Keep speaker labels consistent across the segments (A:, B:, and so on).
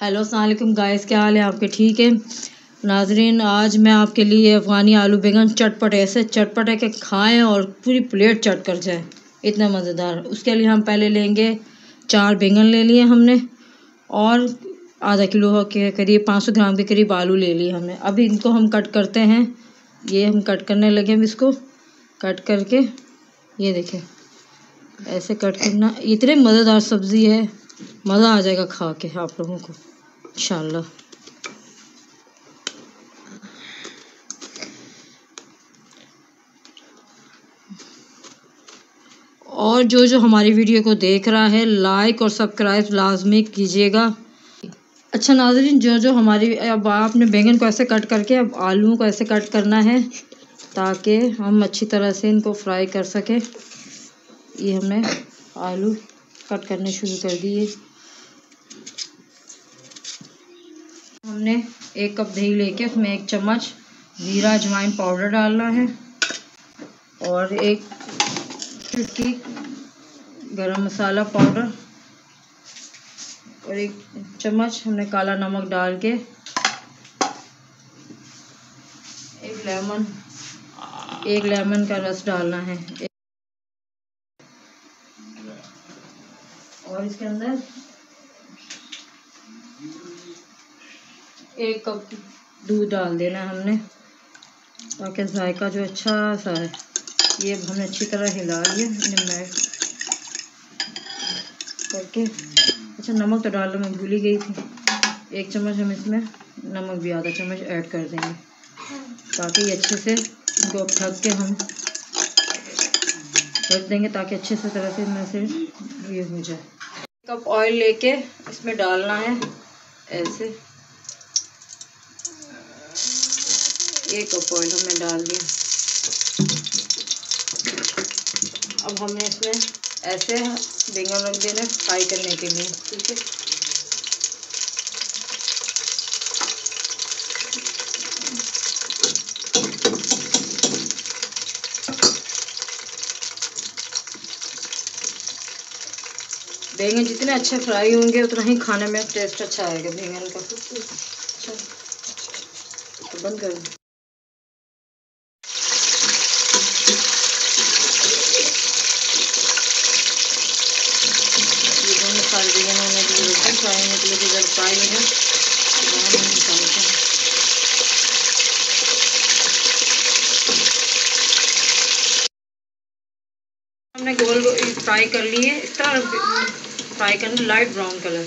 A: Hello अस्सलाम वालेकुम guys, क्या हाल है आपके? ठीक है नाजरीन, आज मैं आपके लिए अफ़गानी आलू बैंगन चटपट ऐसे चटपट है कि खाएं और पूरी प्लेट चट कर जाए, इतना मज़ेदार। उसके लिए हम पहले लेंगे 4 बैंगन ले लिए हमने और आधा किलो के करीब 500 ग्राम के करीब आलू ले लिए हमने। अभी इनको हम कट करते हैं। ये हम कट करने लगे। हम इसको कट करके ये देखें ऐसे कट करना। इतने मज़ेदार सब्ज़ी है, मज़ा आ जाएगा खा के आप लोगों को इंशाल्लाह। और जो हमारी वीडियो को देख रहा है लाइक और सब्सक्राइब लाजमी कीजिएगा। अच्छा नाज़रीन, जो हमारी अब आपने बैंगन को ऐसे कट करके अब आलूओं को ऐसे कट करना है ताकि हम अच्छी तरह से इनको फ्राई कर सकें। ये हमने आलू कट करने शुरू कर दिए। हमने 1 कप दही लेके उसमें 1 चम्मच जीरा अजवाइन पाउडर डालना है और 1 चुटकी गरम मसाला पाउडर और 1 चम्मच हमने काला नमक डाल के 1 लेमन का रस डालना है और इसके अंदर 1 कप दूध डाल देना हमने ताकि जायका जो अच्छा सा है। ये हमने अच्छी तरह हिला लिया मैश करके। अच्छा नमक तो डालना मैं भूल ही गई थी। 1 चम्मच हम इसमें नमक भी आधा चम्मच ऐड कर देंगे ताकि ये अच्छे से इनको ढक के हम रख देंगे ताकि अच्छे से तरह से इनमें से ये हो जाए। 1 कप ऑयल लेके इसमें डालना है ऐसे। 1 कप ऑयल हमने डाल दिया। अब हमने इसमें ऐसे बैंगन रख देना फ्राई करने के लिए, ठीक है। बैंगन जितने अच्छे फ्राई होंगे उतना ही खाने में टेस्ट अच्छा आएगा बैंगन का। अच्छा तो बंद कर दो। सारे बैंगन होने के लिए फ्राई होने के लिए जब फ्राई हो जाए हमने गोल फ्राई कर लिए। इस तरह फ्राई करना लाइट ब्राउन कलर,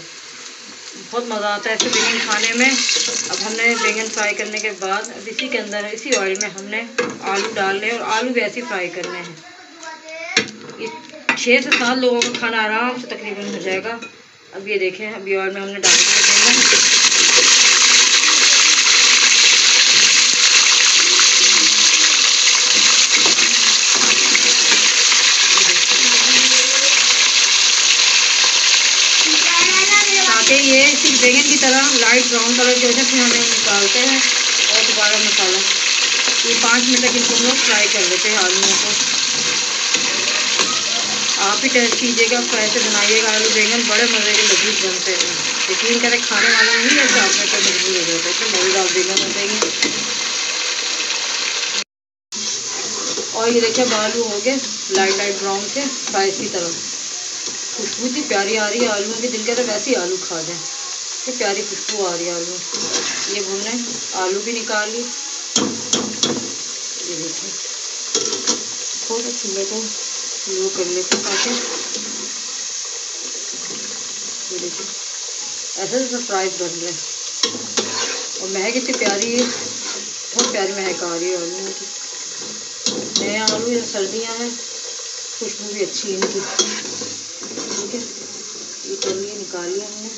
A: बहुत मज़ा आता है ऐसे बैंगन खाने में। अब हमने बैंगन फ्राई करने के बाद अब इसी के अंदर इसी ऑयल में हमने आलू डालने और आलू भी ऐसे फ्राई करने हैं। 6 से 7 लोगों का खाना आराम से तकरीबन हो जाएगा। अब ये देखें अभी ऑयल में हमने डाल दिया। ताकि ये सिर्फ बैंगन की तरह लाइट ब्राउन कलर की वजह से हमें निकालते हैं और दोबारा मसाला ये 5 मिनट तक इनको हम लोग फ्राई कर लेते हैं आलूओं को। आप भी टेस्ट कीजिएगा, फ्राई से बनाइएगा आलू बैंगन, बड़े मज़े के लजीज बनते हैं। यकीन करें खाने वाला नहीं है तो आप में तो मजबूर हो जाता है कि मज़ेदार बैंगन हो जाएंगे। और ये देखिए आलू हो गए लाइट ब्राउन से फ्राई की तरह। खुशबू इतनी प्यारी आ रही है आलूओं की, दिल कहता है वैसे ही आलू खा जाए, इतनी प्यारी खुशबू आ रही है आलू। ये हमने आलू भी निकाल ली। ये देखिए थोड़ा चूल्हे को लो कर लेते हैं ताकि ये देखिए ऐसे तो फ्राइज बन रहे और महक इतनी प्यारी है, बहुत प्यारी महक आ रही है आलू की। नए आलू या सर्दियाँ हैं, खुशबू भी अच्छी है इनकी, ठीक है। ये कर लिए निकाल लिया हमने।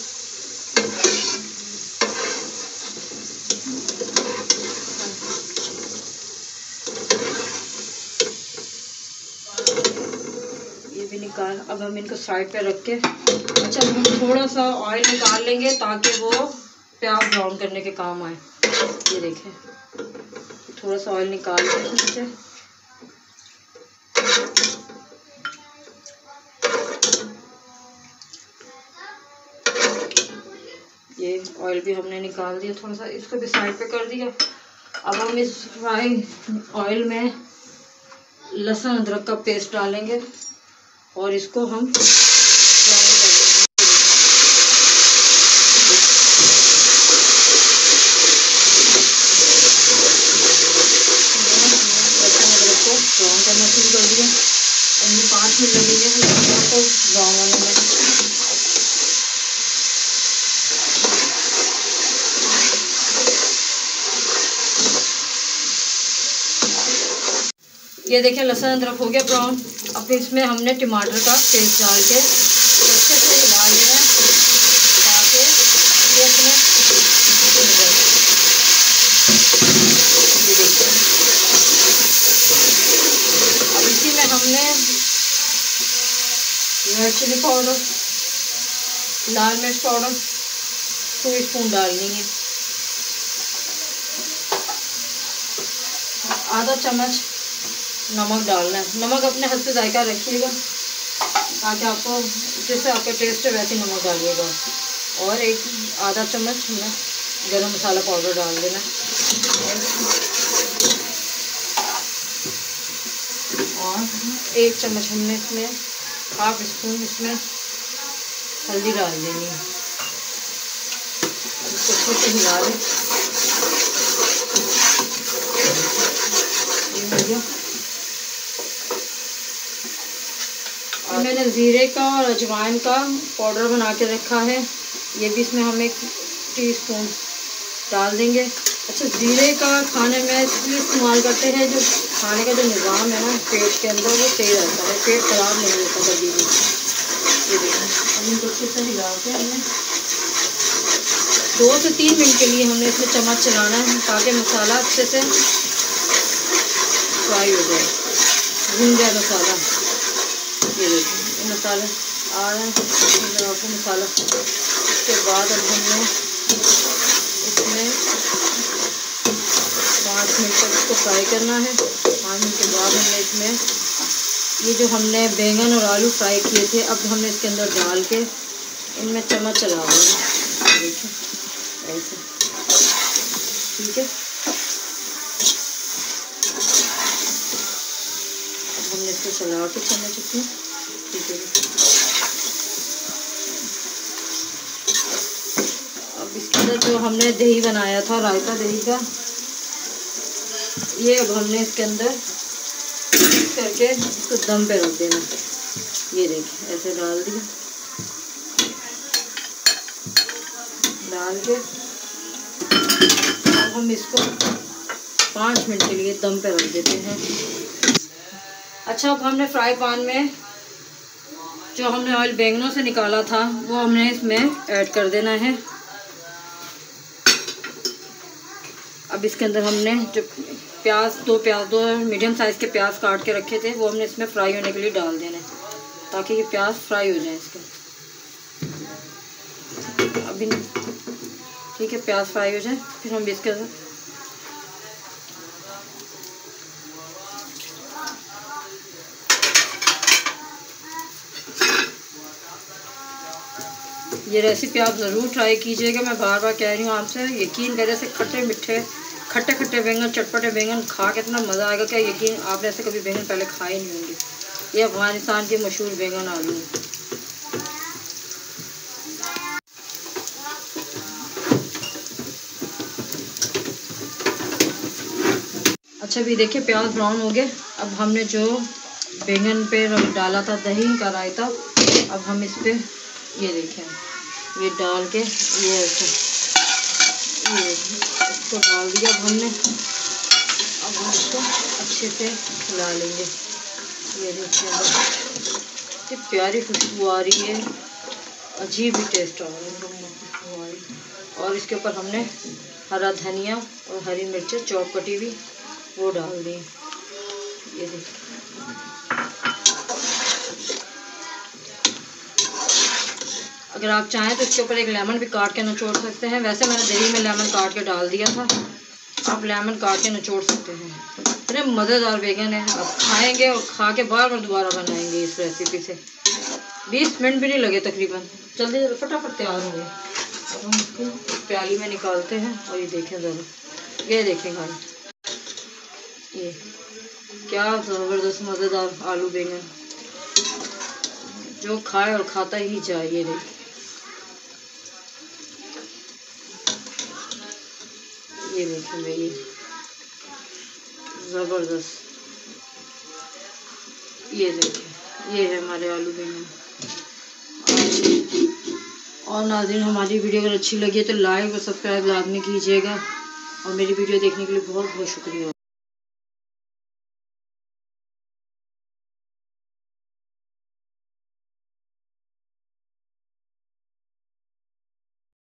A: ये भी निकाल। अब हम इनको साइड पे रख के अच्छा हम थोड़ा सा ऑयल निकाल लेंगे ताकि वो प्याज ब्राउन करने के काम आए। ये देखें थोड़ा सा ऑयल निकाल के इससे ये ऑयल भी हमने निकाल दिया थोड़ा सा, इसको भी साइड पे कर दिया। अब हम इस फ्राई ऑयल में लहसुन अदरक का पेस्ट डालेंगे और इसको हम फ्राई कर देंगे। लहसुन अदरक को ब्राउन करना शुरू कर दिया। अब 5 मिनट लगेंगे लहसुन को ब्राउन होने में। ये देखिए लहसुन अदरक हो गया ब्राउन। अब इसमें हमने टमाटर का पेस्ट डाल के अच्छे से हिला लेना ताकि ये अपने ये देखिए। अब इसी में हमने रेड चिली पाउडर, लाल मिर्च पाउडर 2 स्पून डालनी है। आधा चम्मच नमक डालना है। नमक अपने हाथ से जायका रखिएगा ताकि आपको जैसे आपका टेस्ट है वैसे नमक डालिएगा। और एक आधा चम्मच हमने गरम मसाला पाउडर डाल देना। और 1 चम्मच हमने इसमें हाफ स्पून इसमें हल्दी डाल देनी है। इसको अच्छे से हिला लें। और मैंने ज़ीरे का और अजवाइन का पाउडर बना के रखा है, ये भी इसमें हम 1 टीस्पून डाल देंगे। अच्छा, ज़ीरे का खाने में इसलिए इस्तेमाल करते हैं जो खाने का जो निज़ाम है ना पेट के अंदर वो सही रहता है, पेट ख़राब नहीं होता कभी भी। ये देखिए इनको अच्छे से हिला के हमने 2 से 3 मिनट के लिए हमने इसमें चम्मच चलाना है ताकि मसाला अच्छे से फ्राई हो जाए, भून जाए मसाला। ये देखिए मसाला आ रहा है मसाला। उसके बाद अब हमने इसमें 5 मिनट तक इसको फ्राई करना है। 5 मिनट के बाद हमने इसमें ये जो हमने बैंगन और आलू फ्राई किए थे अब हमने इसके अंदर डाल के इनमें चम्मच चला देंगे। देखिए ऐसे, ठीक है। अब हमने इसको चला के चम्मच इसमें, ठीक है। अब इसके अंदर जो हमने दही बनाया था रायता दही का, ये अब हमने इसके अंदर करके इसको दम पे रख देना। ये देखिए ऐसे डाल दिया, डाल के अब हम इसको 5 मिनट के लिए दम पे रख देते हैं। अच्छा, अब हमने फ्राई पैन में जो हमने ऑयल बैंगनों से निकाला था वो हमने इसमें ऐड कर देना है। अब इसके अंदर हमने जो दो मीडियम साइज़ के प्याज काट के रखे थे वो हमने इसमें फ्राई होने के लिए डाल देने ताकि ये प्याज फ्राई हो जाए इसके। अभी ठीक है, प्याज फ्राई हो जाए फिर हम इसके अंदर ये रेसिपी आप ज़रूर ट्राई कीजिएगा। मैं बार बार कह रही हूँ आपसे, यकीन करें से खट्टे खट्टे बैंगन, चटपटे बैंगन खा के इतना मज़ा आएगा क्या यकीन, आपने ऐसे कभी बैंगन पहले खाए नहीं होंगे। ये अफ़गानिस्तान के मशहूर बैंगन आलू हैं। अच्छा, भी देखिए प्याज ब्राउन हो गए। अब हमने जो बैंगन पे डाला था दही का रायता, अब हम इस पर ये देखें ये डाल के ये इसको डाल दिया अब हमने। अब हम इसको अच्छे से हिला लेंगे। ये देखिए कितनी प्यारी खुशबू आ रही है, अजीब ही टेस्ट आ रहा है खुशबू आ रही। और इसके ऊपर हमने हरा धनिया और हरी मिर्च चॉप कटी हुई वो डाल दी। ये देखिए अगर आप चाहें तो इसके ऊपर एक लेमन भी काट के निचोड़ सकते हैं। वैसे मैंने दही में लेमन काट के डाल दिया था, आप लेमन काट के निचोड़ सकते हैं। इतने मज़ेदार बैगन है, आप खाएंगे और खा के बार बार दोबारा बनाएंगे इस रेसिपी से। 20 मिनट भी नहीं लगे तकरीबन, जल्दी फटाफट तैयार हो गए। हम इसको प्याली में निकालते हैं और ये देखें ज़रा, ये देखें भाई, ये क्या ज़बरदस्त मज़ेदार आलू बैंगन, जो खाए और खाता ही जाए। ये देखिए, ये देखिए भाई, ज़बरदस्त। ये देखिए, ये है हमारे आलू बैंगन। और नाज़रीन, हमारी वीडियो अगर अच्छी लगी है तो लाइक और सब्सक्राइब लाजमी कीजिएगा, और मेरी वीडियो देखने के लिए बहुत बहुत शुक्रिया।